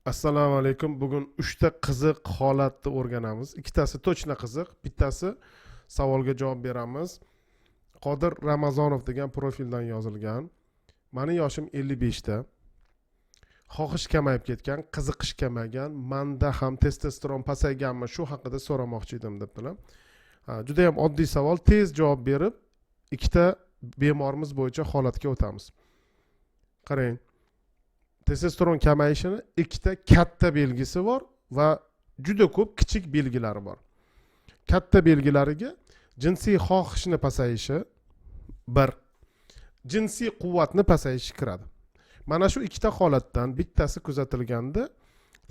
Assalomu alaykum. Bugun 3 ta qiziq holatni o'rganamiz. Ikkitasi to'chna qiziq, bittasi savolga javob beramiz. Qodir Ramazonov degan profildan yozilgan. Meni yoshim 55 ta. Xohish kamayib ketgan, qiziqish kamagan, menda ham testosteron pasayganmi, shu haqida so'ramoqchi edim debdilar. Juda ham oddiy savol, tez javob berib, ikkita bemorimiz bo'yicha holatga o'tamiz. Qarang. Testosteron kamayishini ikkita katta belgisi bor va juda ko'p kichik belgilari bor. Katta belgilariga jinsiy xohishni pasayishi, bir, jinsiy quvvatni pasayishi kiradi. Mana shu ikkita holatdan bittasi kuzatilganda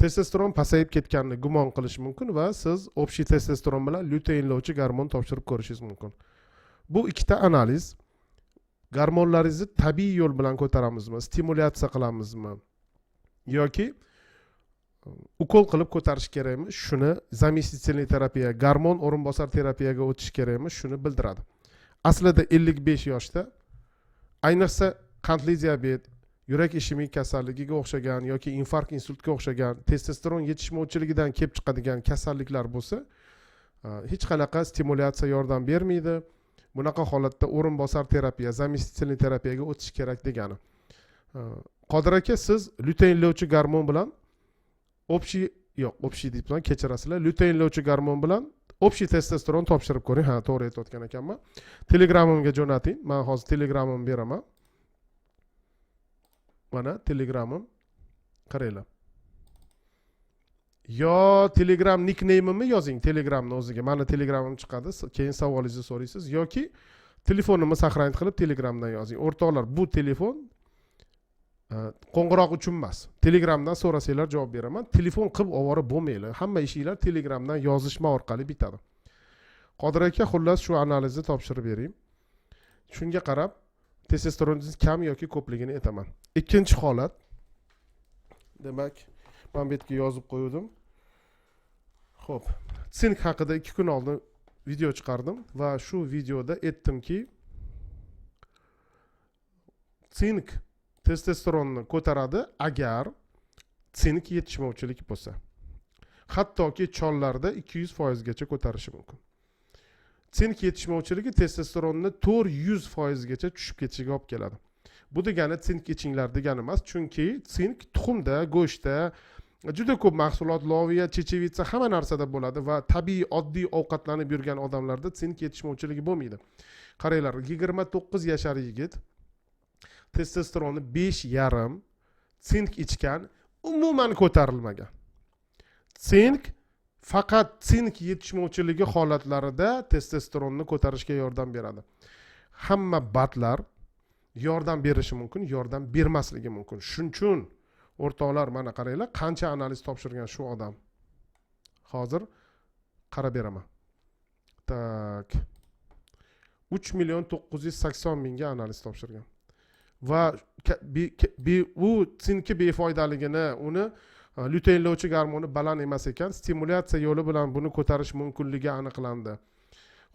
testosteron pasayib ketganini gumon qilish mumkin va siz общий testosteron bilan luteinlovchi gormon topshirib ko'rishingiz mumkin. Bu ikkita analiz gormonlaringizni tabiiy yo'l bilan ko'taramizmi, stimulyatsiya qilamizmi yoki ukol qilib ko'tarish kerakmi, shuni zamestительный terapiya, gormon o'rinbosar terapiyaga o'tish kerakmi, shuni bildiradi. Aslida 55 yoshda ayniqsa qandli diabet, yurak ishemik kasalligiga o'xshagan yoki infarkt, insultga o'xshagan testosteron yetishmovchiligidan kelib chiqadigan kasalliklar bo'lsa, hech qanaqa stimulyatsiya yordam bermaydi. Bunaqa holatda o'rinbosar terapiya, zamestительный terapiyaga o'tish kerak degani. Qodir aka, siz luteinlovchi gormon bilan общий deb turgan, kechirasizlar. Luteinlovchi gormon bilan общий testosteron topshirib ko'ring. Ha, to'g'ri aytayotgan ekanman. Telegramimga jo'nating. Men hozir telegramimni beraman. Mana telegramim. Qaranglar. Yo Telegram nickname'imni yozing Telegramni o'ziga. Meni Telegramim chiqadi. Keyin savolingizni so'raysiz yoki telefonimni saqlanib qilib Telegramdan yozing. O'rtoqlar, bu telefon qo'ng'iroq uchun emas. Telegramdan so'rasanglar javob beraman. Telefon qilib ovora bo'lmanglar. Hamma ishinglar Telegramdan yozishma orqali bitadi. Qodir aka, xullas shu analizni topshirib bering. Shunga qarab testosteroningiz kam yoki ko'pligini aytaman. Ikkinchi holat. Demak, men bu yerga yozib qo'ydim. Xo'p, sink haqida 2 kun oldin video chiqardim va shu videoda aytdimki, sink testosteronni ko'taradi agar sink yetishmovchilik bo'lsa. Hattoki chollarda 200% gacha ko'tarishi mumkin. Sink yetishmovchiligi testosteronni 400% gacha tushib ketishiga olib keladi. Bu degani sink ichinglar degani emas, chunki sink tuxumda, go'shtda, juda ko'p mahsulot, loviya, chechevitsa hamma narsada bo'ladi va tabiiy oddiy ovqatlanib yurgan odamlarda sink yetishmovchiligi bo'lmaydi. Qaranglar, 29 yashar yigit testosteroni 5,5, sink ichgan, umuman ko'tarilmagan. Sink faqat sink yetishmovchiligi holatlarida testosteronni ko'tarishga yordam beradi. Hamma batlar yordam berishi mumkin, yordam bermasligi mumkin. Shuning uchun o'rtoqlar, mana qaranglar, qancha analiz topshirgan shu odam. Hozir qarab beraman. Tak. 3,980,000 ga analiz topshirgan. Va u sinki befoydaligini, uni luteinlovchi gormoni baland emas ekan, stimulyatsiya yo'li bilan buni ko'tarish mumkinligi aniqlandi.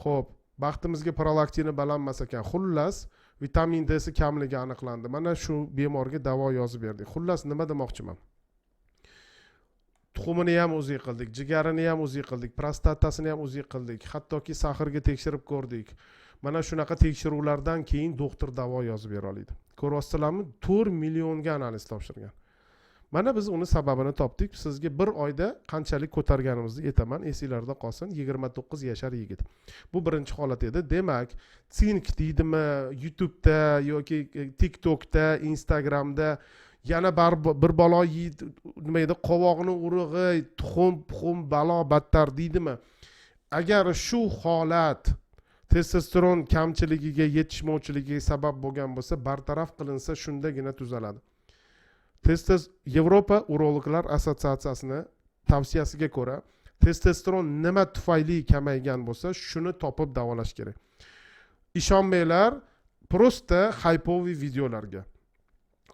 Xo'p, baxtimizga prolaktini baland emas ekan. Xullas, vitamin D si kamligi aniqlandi. Mana shu bemorga davo yozib berdik. Xullas, nima demoqchiman? Tuxumini ham o'zi qildik, jigarini ham o'zi qildik, prostatasini ham o'zi qildik, hattoki sahrga tekshirib ko'rdik. Mana shunaqa tekshiruvlardan keyin doktor davo yozib bera oladi. Ko'ryapsizlarmi? 4 millionga analiz topshirgan. Mana biz uni sababini topdik. Sizga bir oyda qanchalik ko'targanimizni aytaman, esingizda qolsin. 29 yashar yigit. Bu birinchi holat edi. Demak, sink deydimi, YouTube'da yoki TikTok'da, Instagram'da yana bir balo nima edi, qovog'ini urug'i, tuxum, balo battar deydimi? Agar shu holat testosteron kamchiligiga, yetishmovchiligiga sabab bo'lgan bo'lsa, bartaraf qilinsa, shundagina tuzaladi. Yevropa urologlar assotsiatsiyasini tavsiyasiga ko'ra, testosteron nima tufayli kamaygan bo'lsa, shuni topib davolash kerak. Ishonmanglar, prosta haypoviy videolarga.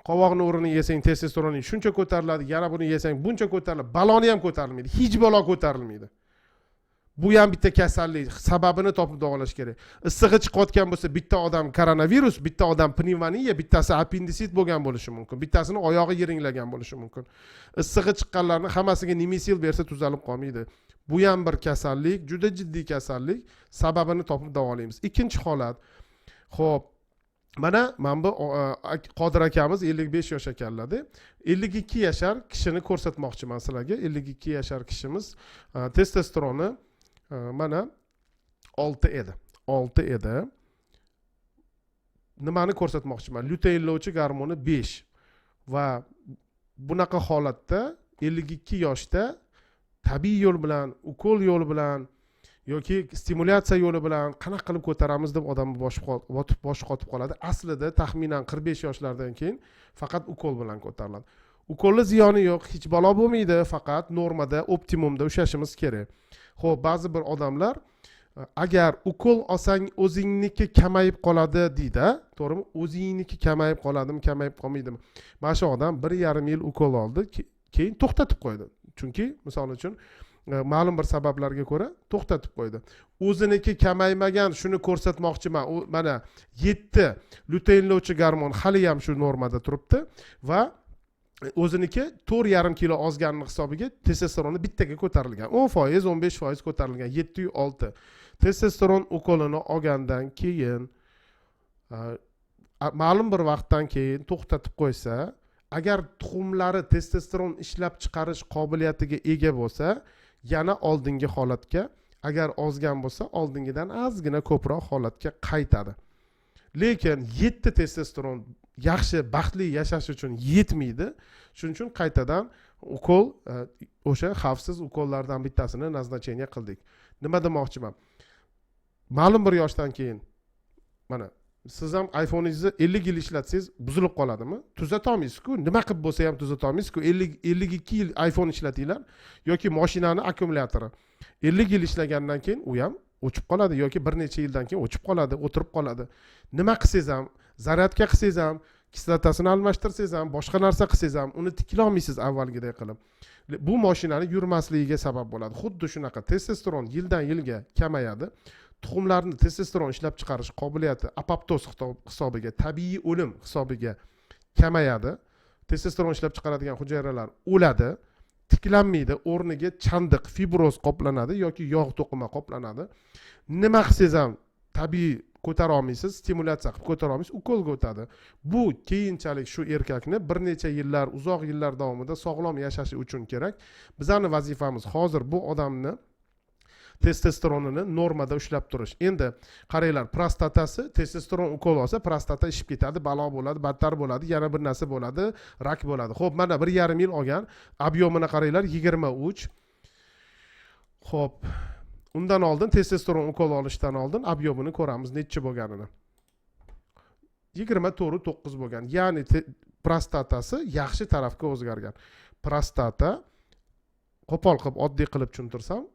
Qovoqni o'rnini yesang testosteroning shuncha ko'tariladi, yana buni yesang buncha ko'tariladi, baloni ham ko'tarilmaydi, hech balo ko'tarilmaydi. Bu ham bitta kasallik, sababini topib davolash kerak. Issig'i chiqayotgan bo'lsa, bitta odam koronavirus, bitta odam pnevmoniya, bittasi appendisit bo'lgan bo'lishi mumkin. Bittasini oyog'i yiringlagan bo'lishi mumkin. Issig'i chiqqanlarning hammasiga Nemesil bersa tuzalib qolmaydi. Bu ham bir kasallik, juda jiddiy kasallik. Sababini topib davolaymiz. Ikkinchi holat. Xo'p, mana bu Qodir akamiz 55 yosh ekanlar-da. 52 yashar kishini ko'rsatmoqchiman sizlarga. 52 yashar kishimiz testosteroni mana 6 edi. 6 edi. Nimani ko'rsatmoqchiman? Luteinlovchi gormoni 5 va bunaqa holatda 52 yoshda tabiiy yo'l bilan, ukol yo'li bilan yoki stimulyatsiya yo'li bilan qanaqa qilib ko'taramiz deb odamni boshi qotib qoladi. Aslida taxminan 45 yoshlardan keyin faqat ukol bilan ko'tariladi. Ukolni ziyoni yo'q, hech balo bo'lmaydi, faqat normada, optimumda ushlashimiz kerak. Xo'p, ba'zi bir odamlar agar ukol olsang o'zingniki kamayib qoladi deydi, to'g'rimi? O'zingniki kamayib qoladimi, kamayib qolmaydimi? Mana shu odam 1,5 yil ukol oldi, keyin to'xtatib qo'ydi. Chunki, misol uchun, ma'lum bir sabablarga ko'ra to'xtatib qo'ydi. O'ziniki kamaymagan, shuni ko'rsatmoqchiman. Mana 7 luteinlovchi gormon hali ham shu normada turibdi va o'ziniki 4,5 kilo ozganning hisobiga testosteroni bittaga ko'tarilgan. 10%, 15% ko'tarilgan. 7-6. Testosteron ukolini olgandan keyin ma'lum bir vaqtdan keyin to'xtatib qo'ysa, agar tuxumlari testosteron ishlab chiqarish qobiliyatiga ega bo'lsa, yana oldingi holatga, agar ozgan bo'lsa, oldingidan ozgina ko'proq holatga qaytadi. Lekin 7 testosteron yaxshi, baxtli yashash uchun yetmaydi. Shuning uchun qaytadan ukol, o'sha xavfsiz ukollardan bittasini назначение qildik. Nima demoqchiman? Ma'lum bir yoshdan keyin mana siz ham iPhone'ingizni 50 yil ishlatsangiz buzilib qoladimi? Tuzata olmaysiz-ku. Nima qilib bo'lsa ham tuzata olmaysiz-ku. 52 yil iPhone ishlatinglar yoki mashinani akkumulyatori 50 yil ishlagandan keyin u ham o'chib qoladi yoki bir necha yildan keyin o'chib qoladi, o'tirib qoladi. Nima qilsangiz ham, zaryadka qilsangiz ham, kislotasini almashtirsangiz ham, boshqa narsa qilsangiz ham uni tikla olmaysiz avvalgidek qilib. Bu mashinani yurmasligiga sabab bo'ladi. Xuddi shunaqa testosteron yildan yilga kamayadi. Tuxumlarni testosteron ishlab chiqarish qobiliyati apoptoz hisobiga, tabiiy o'lim hisobiga kamayadi. Testosteron ishlab chiqaradigan hujayralar o'ladi, tiklanmaydi, o'rniga chandiq, fibroz qoplanadi yoki yog' to'qima qoplanadi. Nima qilsangiz ham tabiiy ko'tara olmaysiz, stimulyatsiya qilib ko'tara olmaysiz, ukolga o'tadi. Bu keyinchalik shu erkakni bir necha yillar, uzoq yillar davomida sog'lom yashashi uchun kerak. Bizning vazifamiz hozir bu odamni testosteronini normada ushlab turish. Endi qaranglar, prostatasi testosteron ukol olsa, prostata ishib ketadi, balo bo'ladi, battar bo'ladi, yana bir narsa bo'ladi, rak bo'ladi. Xo'p, mana 1,5 yil olgan, ob'yomini qaranglar, 23. Xo'p, undan oldin testosteron ukol olishdan oldin ob'yomini ko'ramiz, necha bo'lganini. 24,9 bo'lgan. Ya'ni prostatasi yaxshi tarafga o'zgargan. Prostata qo'pol qilib, oddiy qilib tushuntirsam,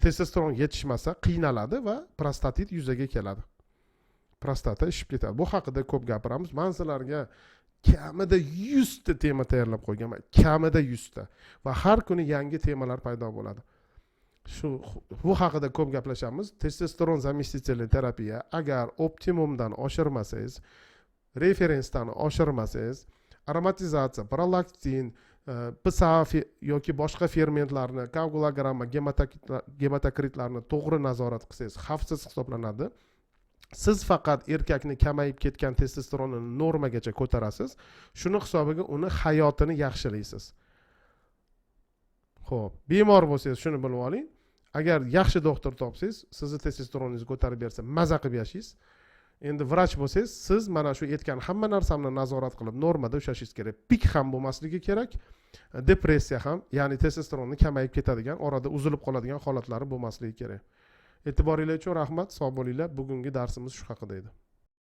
testosteron yetishmasa qiynaladi va prostatit yuzaga keladi. Prostata ishib ketadi. Bu haqida ko'p gapiramiz. Men sizlarga kamida 100 ta tema tayyorlab qo'yganman. Kamida 100 ta. Va har kuni yangi temalar paydo bo'ladi. Bu haqida ko'p gaplashamiz. Testosteron zamestительный terapiya agar optimumdan oshirmasangiz, referensdan oshirmasangiz, aromatizatsiya, prolaktin, PSA yoki boshqa fermentlarni, koagulogramma, gematokritlarni to'g'ri nazorat qilsangiz xavfsiz hisoblanadi. Siz faqat erkakni kamayib ketgan testosteronini normagacha ko'tarasiz. Shuni hisobiga uni hayotini yaxshilaysiz. Xo'p, bemor bo'lsangiz shuni bilib oling. Agar yaxshi doktor topsangiz, sizni testosteroningizni ko'tarib bersa, maza qilib yashaysiz. Endi vrach bo'lsangiz, siz mana shu aytgan hamma narsamni nazorat qilib normada ushlashingiz kerak. Pik ham bo'lmasligi kerak. Depressiya ham, ya'ni testosteronni kamayib ketadigan, orada uzilib qoladigan holatlari bo'lmasligi kerak. E'tiboringiz uchun rahmat, sog' bo'linglar. Bugungi darsimiz shu haqida edi.